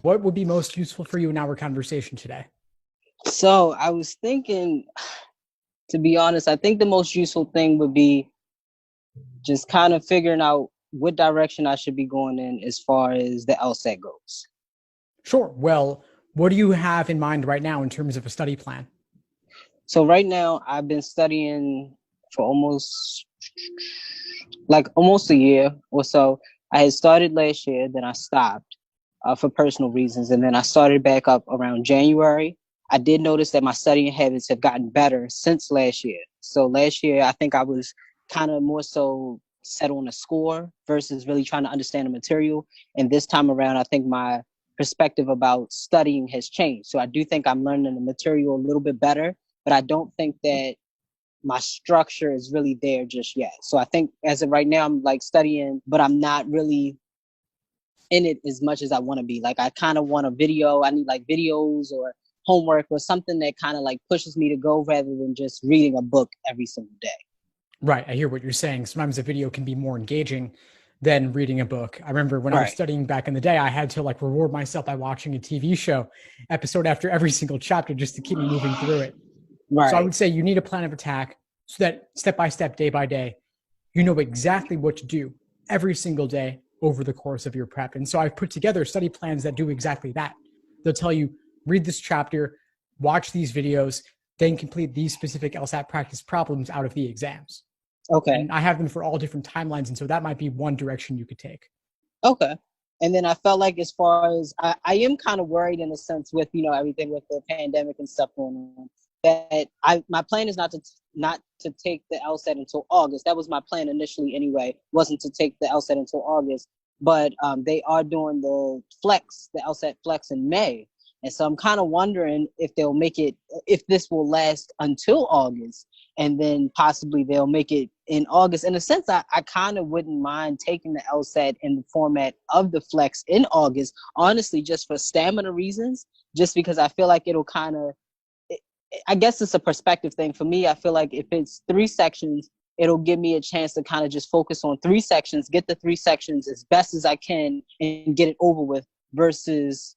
what would be most useful for you in our conversation today? So I was thinking, to be honest, I think the most useful thing would be just kind of figuring out what direction I should be going in as far as the LSAT goes. Sure. Well, what do you have in mind right now in terms of a study plan? So right now I've been studying for almost a year or so. I had started last year, then I stopped for personal reasons, and then I started back up around January. I did notice that my studying habits have gotten better since last year. So last year, I think I was kind of more so set on a score versus really trying to understand the material. And this time around, I think my perspective about studying has changed. So I do think I'm learning the material a little bit better, but I don't think that my structure is really there just yet. So I think as of right now, I'm like studying, but I'm not really in it as much as I want to be. Like I kind of want a video. I need like videos or homework or something that kind of like pushes me to go rather than just reading a book every single day. Right. I hear what you're saying. Sometimes a video can be more engaging than reading a book. I remember when I was Right. studying back in the day, I had to like reward myself by watching a TV show episode after every single chapter just to keep me moving through it. So I Right. would say you need a plan of attack so that step by step, day by day, you know exactly what to do every single day over the course of your prep. And so I've put together study plans that do exactly that. They'll tell you, read this chapter, watch these videos, then complete these specific LSAT practice problems out of the exams. Okay. And I have them for all different timelines. And so that might be one direction you could take. Okay. And then I felt like as far as I am kind of worried in a sense with, everything with the pandemic and stuff going on, that my plan is not to take the LSAT until August. That was my plan initially anyway, wasn't to take the LSAT until August. But they are doing the LSAT flex in May. And so I'm kind of wondering if they'll make it, if this will last until August, and then possibly they'll make it in August. In a sense, I kind of wouldn't mind taking the LSAT in the format of the flex in August, honestly, just for stamina reasons, just because I feel like it'll kind of, I guess it's a perspective thing. For me, I feel like if it's 3 sections, it'll give me a chance to kind of just focus on 3 sections, get the 3 sections as best as I can and get it over with versus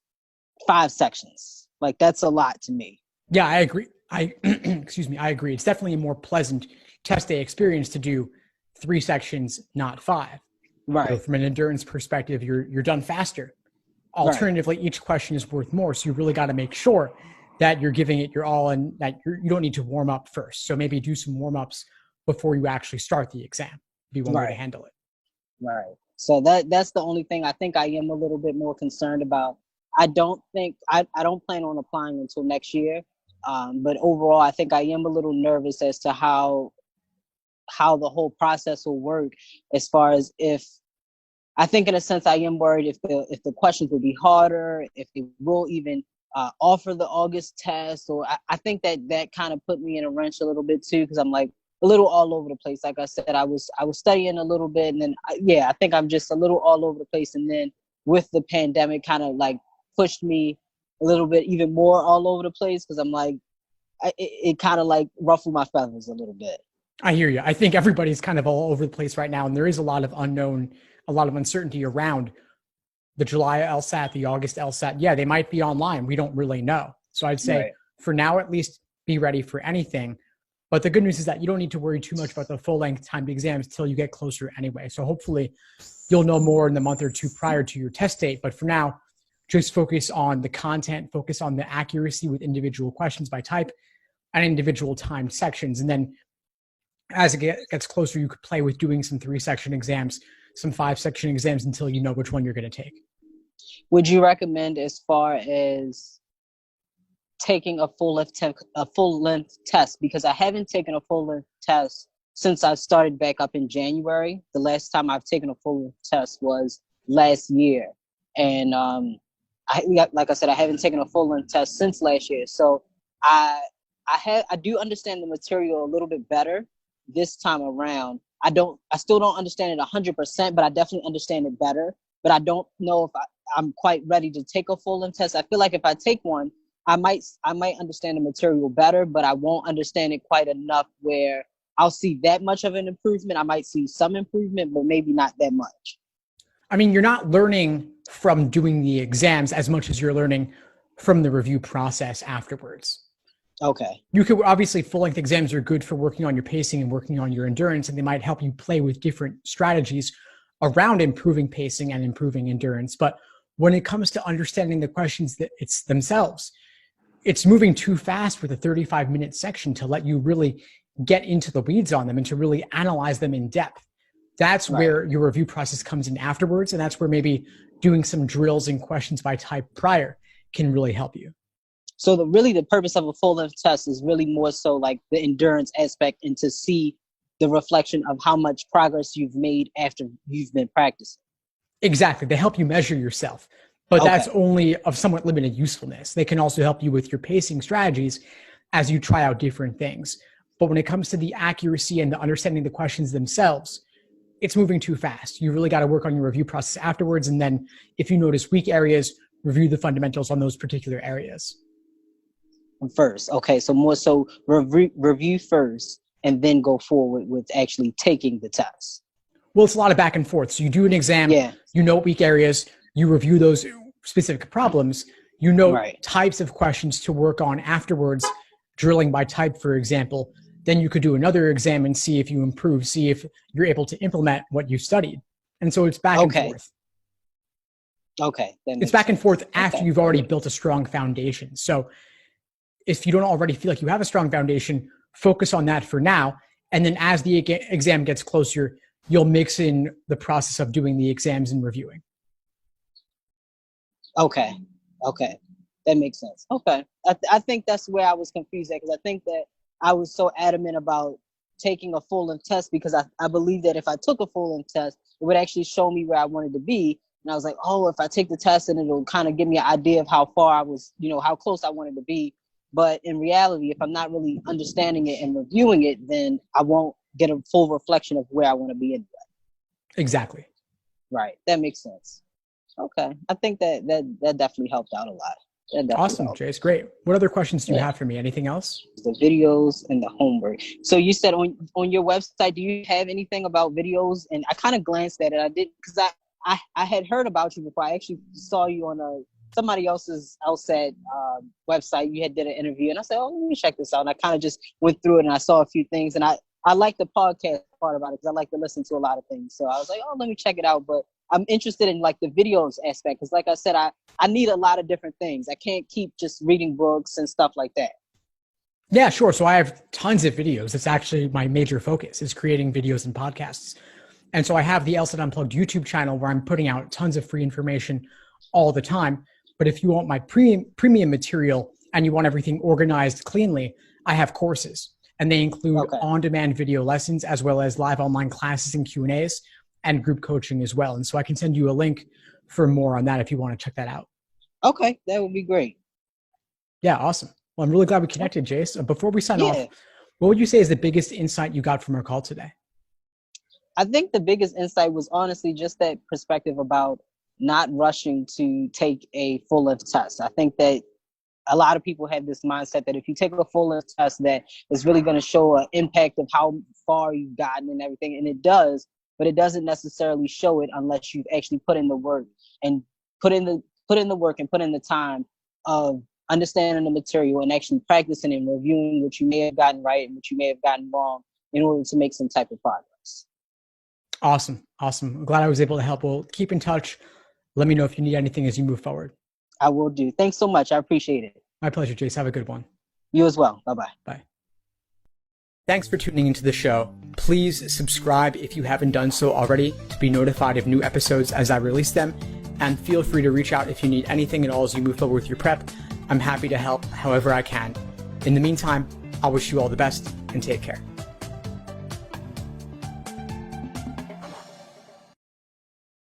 5 sections. Like that's a lot to me. Yeah, I agree. Excuse me. I agree. It's definitely a more pleasant test day experience to do 3 sections, not 5. So Right. from an endurance perspective, you're done faster. Right. Alternatively, each question is worth more. So you really got to make sure that you're giving it your all and that you don't need to warm up first. So maybe do some warm ups before you actually start the exam. Be one way to Right. handle it. Right. So that's the only thing I think I am a little bit more concerned about. I don't plan on applying until next year. But overall, I think I am a little nervous as to how the whole process will work. As far as if I think, in a sense, I am worried if the questions will be harder, if they will even offer the August test, or I think that kind of put me in a wrench a little bit too, because I'm like a little all over the place. Like I said, I was studying a little bit, and then I think I'm just a little all over the place. And then with the pandemic, kind of like pushed me a little bit even more all over the place, because I'm like it kind of like ruffled my feathers a little bit. I hear you. I think everybody's kind of all over the place right now, and there is a lot of unknown, a lot of uncertainty around the July LSAT, the August LSAT. Yeah, they might be online. We don't really know. So I'd say Right. for now, at least, be ready for anything. But the good news is that you don't need to worry too much about the full length timed exams till you get closer anyway. So hopefully you'll know more in the month or two prior to your test date. But for now, just focus on the content, focus on the accuracy with individual questions by type and individual timed sections. And then as it gets closer, you could play with doing some 3-section exams, some 5-section exams until you know which one you're going to take. Would you recommend as far as taking a full length test? Because I haven't taken a full length test since I started back up in January. The last time I've taken a full length test was last year, and like I said, I haven't taken a full length test since last year. So I I do understand the material a little bit better this time around. I still don't understand it 100%, but I definitely understand it better. But I don't know if I'm quite ready to take a full length test. I feel like if I take one, I might understand the material better, but I won't understand it quite enough where I'll see that much of an improvement. I might see some improvement, but maybe not that much. I mean, you're not learning from doing the exams as much as you're learning from the review process afterwards. Okay. You could obviously full-length exams are good for working on your pacing and working on your endurance, and they might help you play with different strategies around improving pacing and improving endurance. But when it comes to understanding the questions that it's themselves, it's moving too fast with a 35-minute section to let you really get into the weeds on them and to really analyze them in depth. That's where your review process comes in afterwards, and that's where maybe doing some drills and questions by type prior can really help you. So the purpose of a full length test is really more so like the endurance aspect and to see the reflection of how much progress you've made after you've been practicing. Exactly. They help you measure yourself, but that's only of somewhat limited usefulness. They can also help you with your pacing strategies as you try out different things. But when it comes to the accuracy and the understanding the questions themselves, it's moving too fast. You really got to work on your review process afterwards. And then if you notice weak areas, review the fundamentals on those particular areas. First. Okay. So more so review first and then go forward with actually taking the test. Well, it's a lot of back and forth. So you do an exam, you know weak areas, you review those specific problems, you know types of questions to work on afterwards, drilling by type, for example. Then you could do another exam and see if you improve, see if you're able to implement what you studied. And so it's back and forth. Okay. It's back and forth after you've already built a strong foundation. So if you don't already feel like you have a strong foundation, focus on that for now. And then as the exam gets closer, you'll mix in the process of doing the exams and reviewing. Okay. That makes sense. Okay. I think that's where I was confused at, because I think that I was so adamant about taking a full-length test because I believe that if I took a full-length test, it would actually show me where I wanted to be. And I was like, oh, if I take the test, and it'll kind of give me an idea of how far I was, how close I wanted to be. But in reality, if I'm not really understanding it and reviewing it, then I won't get a full reflection of where I want to be anyway. Exactly. Right. That makes sense. Okay. I think that definitely helped out a lot. Awesome, Jace. Great. What other questions do you have for me? Anything else? The videos and the homework. So you said on your website, do you have anything about videos? And I kind of glanced at it. I did because I had heard about you before. I actually saw you on somebody else's LSAT website. You had did an interview, and I said, oh, let me check this out. And I kind of just went through it, and I saw a few things. And I like the podcast part about it because I like to listen to a lot of things. So I was like, oh, let me check it out. But I'm interested in like the videos aspect because, like I said, I need a lot of different things. I can't keep just reading books and stuff like that. Yeah, sure. So I have tons of videos. It's actually my major focus is creating videos and podcasts. And so I have the LSAT Unplugged YouTube channel where I'm putting out tons of free information all the time. But if you want my premium material and you want everything organized cleanly, I have courses. And they include on-demand video lessons as well as live online classes and Q&As and group coaching as well. And so I can send you a link for more on that if you want to check that out. Okay, that would be great. Yeah, awesome. Well, I'm really glad we connected, Jace. Before we sign off, what would you say is the biggest insight you got from our call today? I think the biggest insight was honestly just that perspective about not rushing to take a full-length test. I think that a lot of people have this mindset that if you take a full-length test that is really going to show an impact of how far you've gotten and everything, and it does, but it doesn't necessarily show it unless you've actually put in the work and put in the work and put in the time of understanding the material and actually practicing and reviewing what you may have gotten right and what you may have gotten wrong in order to make some type of progress. Awesome. I'm glad I was able to help. We'll keep in touch. Let me know if you need anything as you move forward. I will do. Thanks so much. I appreciate it. My pleasure, Jace. Have a good one. You as well. Bye-bye. Bye. Thanks for tuning into the show. Please subscribe if you haven't done so already to be notified of new episodes as I release them. And feel free to reach out if you need anything at all as you move forward with your prep. I'm happy to help however I can. In the meantime, I wish you all the best and take care.